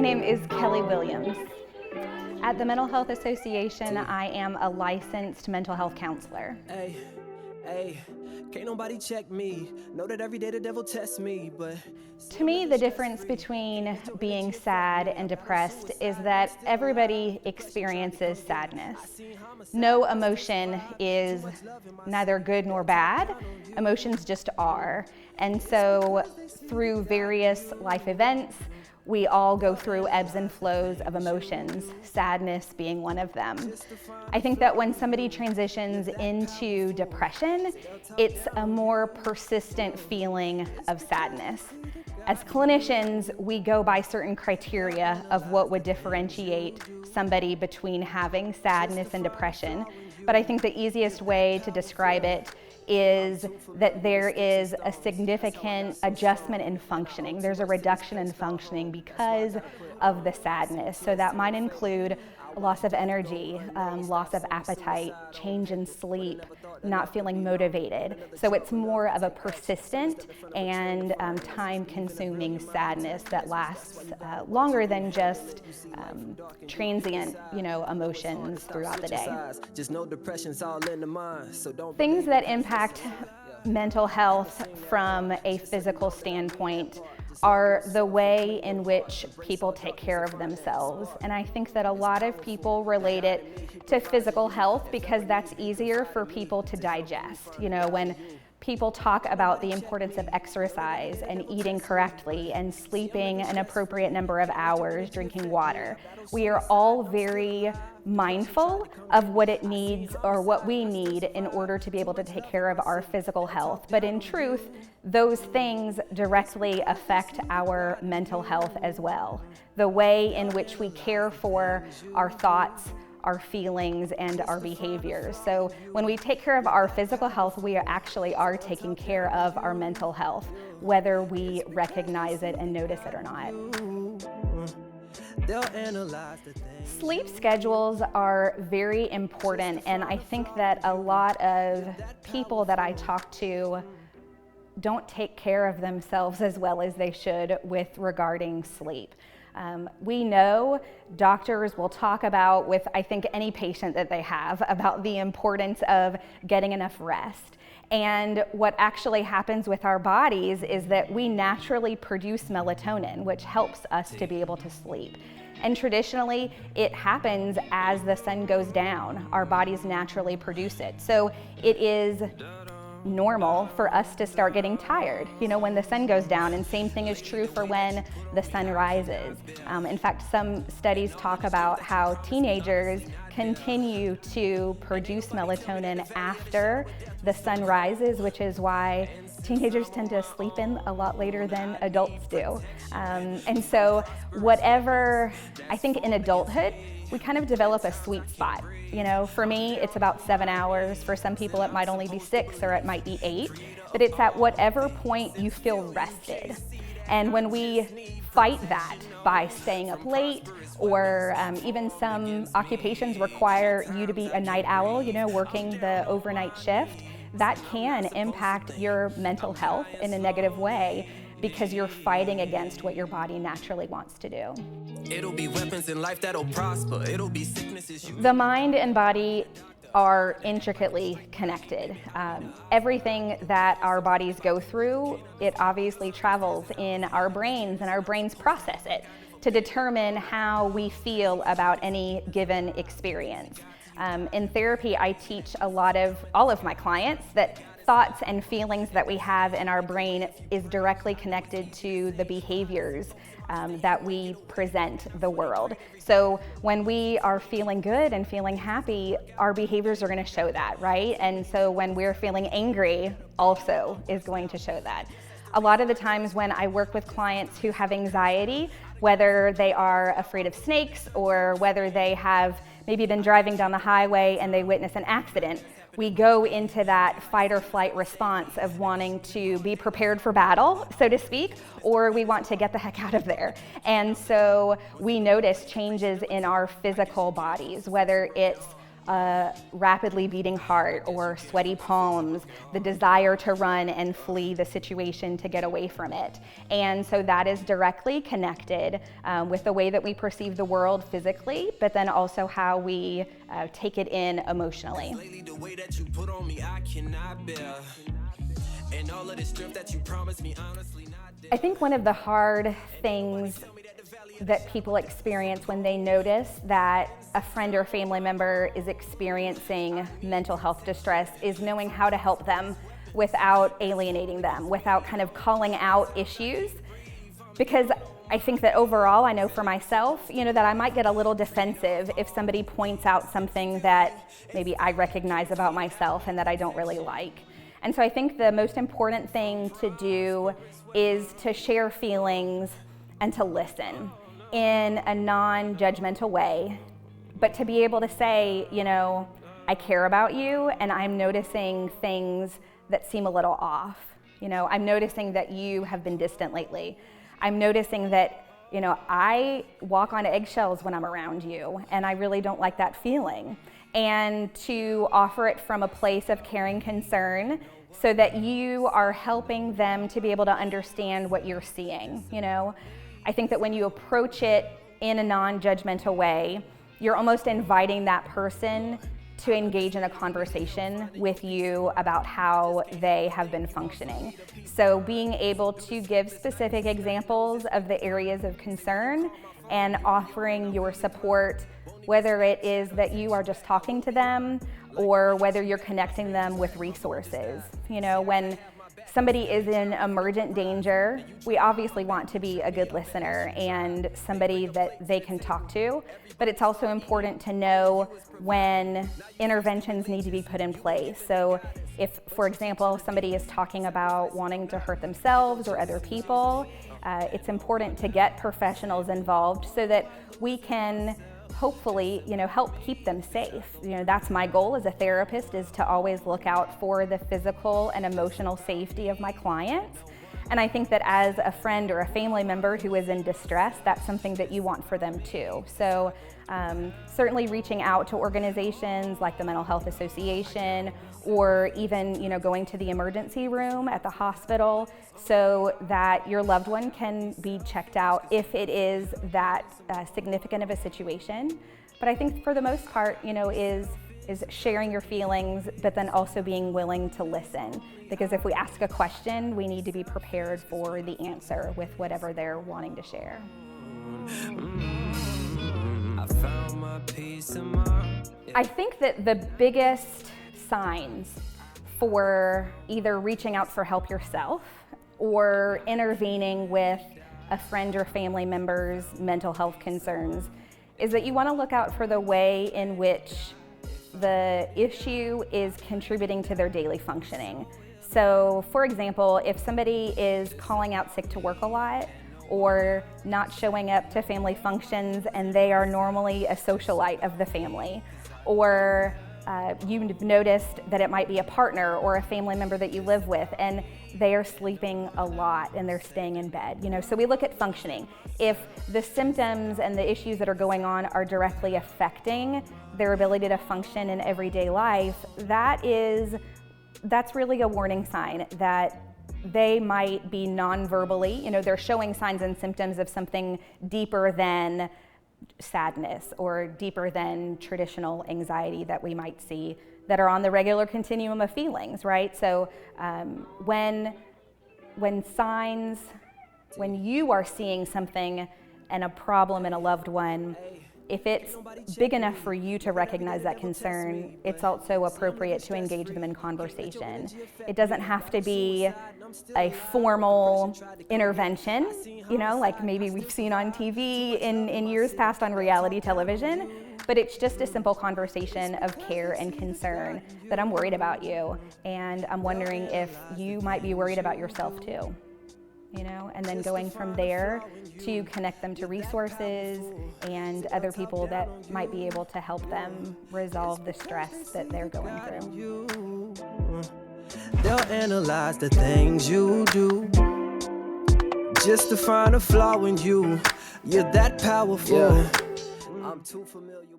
name is Kelly Williams. At the Mental Health Association, I am a licensed mental health counselor. Hey, can't nobody check me. Know that every day the devil tests me, but... To me, the difference between being sad and depressed is that everybody experiences sadness. No emotion is neither good nor bad. Emotions just are. And so through various life events, we all go through ebbs and flows of emotions, sadness being one of them. I think that when somebody transitions into depression, it's a more persistent feeling of sadness. As clinicians, we go by certain criteria of what would differentiate somebody between having sadness and depression. But I think the easiest way to describe it is that there is a significant adjustment in functioning. There's a reduction in functioning because of the sadness. So that might include loss of energy, loss of appetite, change in sleep, not feeling motivated. So it's more of a persistent and time-consuming sadness that lasts longer than just transient, emotions throughout the day. Just know depression's all in the mind, so don't... Things that impact mental health from a physical standpoint are the way in which people take care of themselves. And I think that a lot of people relate it to physical health because that's easier for people to digest. When people talk about the importance of exercise and eating correctly and sleeping an appropriate number of hours, drinking water, we are all very mindful of what it needs or what we need in order to be able to take care of our physical health. But in truth, those things directly affect our mental health as well. The way in which we care for our thoughts, our feelings, and our behaviors. So when we take care of our physical health, we actually are taking care of our mental health, whether we recognize it and notice it or not. Sleep schedules are very important, and I think that a lot of people that I talk to don't take care of themselves as well as they should with regarding sleep. We know doctors will talk about with, I think, any patient that they have about the importance of getting enough rest. And what actually happens with our bodies is that we naturally produce melatonin, which helps us to be able to sleep. And traditionally, it happens as the sun goes down. Our bodies naturally produce it. So it is normal for us to start getting tired, when the sun goes down, and same thing is true for when the sun rises. In fact, some studies talk about how teenagers continue to produce melatonin after the sun rises, which is why teenagers tend to sleep in a lot later than adults do. And so I think in adulthood, we kind of develop a sweet spot. For me, it's about 7 hours. For some people, it might only be 6 or it might be 8, but it's at whatever point you feel rested. And when we fight that by staying up late, or even some occupations require you to be a night owl, working the overnight shift, that can impact your mental health in a negative way because you're fighting against what your body naturally wants to do. It'll be weapons in life that'll prosper. It'll be sicknesses. The mind and body are intricately connected. Everything that our bodies go through, it obviously travels in our brains, and our brains process it to determine how we feel about any given experience. In therapy, I teach all of my clients that thoughts and feelings that we have in our brain is directly connected to the behaviors that we present the world. So when we are feeling good and feeling happy, our behaviors are going to show that, right? And so when we're feeling angry, also is going to show that. A lot of the times when I work with clients who have anxiety, whether they are afraid of snakes or whether they have maybe been driving down the highway and they witness an accident, we go into that fight or flight response of wanting to be prepared for battle, so to speak, or we want to get the heck out of there. And so we notice changes in our physical bodies, whether it's a rapidly beating heart or sweaty palms, the desire to run and flee the situation to get away from it. And so that is directly connected with the way that we perceive the world physically, but then also how we take it in emotionally. Lately, the way that you put on me, I cannot bear. And all of the strength that you promised me, honestly not there. I think one of the hard things that people experience when they notice that a friend or family member is experiencing mental health distress is knowing how to help them without alienating them, without kind of calling out issues. Because I think that overall, I know for myself, that I might get a little defensive if somebody points out something that maybe I recognize about myself and that I don't really like. And so I think the most important thing to do is to share feelings and to listen in a non-judgmental way, but to be able to say, I care about you and I'm noticing things that seem a little off. I'm noticing that you have been distant lately. I'm noticing that, I walk on eggshells when I'm around you and I really don't like that feeling. And to offer it from a place of caring concern so that you are helping them to be able to understand what you're seeing, I think that when you approach it in a non-judgmental way, you're almost inviting that person to engage in a conversation with you about how they have been functioning. So being able to give specific examples of the areas of concern and offering your support, whether it is that you are just talking to them or whether you're connecting them with resources. When somebody is in emergent danger, we obviously want to be a good listener and somebody that they can talk to, but it's also important to know when interventions need to be put in place. So if, for example, somebody is talking about wanting to hurt themselves or other people, it's important to get professionals involved so that we can hopefully, help keep them safe. That's my goal as a therapist, is to always look out for the physical and emotional safety of my clients. And I think that as a friend or a family member who is in distress, that's something that you want for them too. So certainly reaching out to organizations like the Mental Health Association, or even going to the emergency room at the hospital so that your loved one can be checked out if it is that significant of a situation. But I think for the most part, is sharing your feelings, but then also being willing to listen. Because if we ask a question, we need to be prepared for the answer with whatever they're wanting to share. I think that the biggest signs for either reaching out for help yourself or intervening with a friend or family member's mental health concerns is that you want to look out for the way in which the issue is contributing to their daily functioning. So, for example, if somebody is calling out sick to work a lot or not showing up to family functions and they are normally a socialite of the family, or you've noticed that it might be a partner or a family member that you live with and they are sleeping a lot and they're staying in bed. So we look at functioning. If the symptoms and the issues that are going on are directly affecting their ability to function in everyday life, that's really a warning sign that they might be non-verbally, they're showing signs and symptoms of something deeper than sadness or deeper than traditional anxiety that we might see that are on the regular continuum of feelings, right? So when you are seeing something and a problem in a loved one, if it's big enough for you to recognize that concern, it's also appropriate to engage them in conversation. It doesn't have to be a formal intervention, like maybe we've seen on TV in years past on reality television, but it's just a simple conversation of care and concern that I'm worried about you, and I'm wondering if you might be worried about yourself too. And then going from there to connect them to resources and other people that might be able to help them resolve the stress that they're going through. They'll analyze the things you do just to find a flaw in you. You're that powerful. Yeah. I'm too familiar with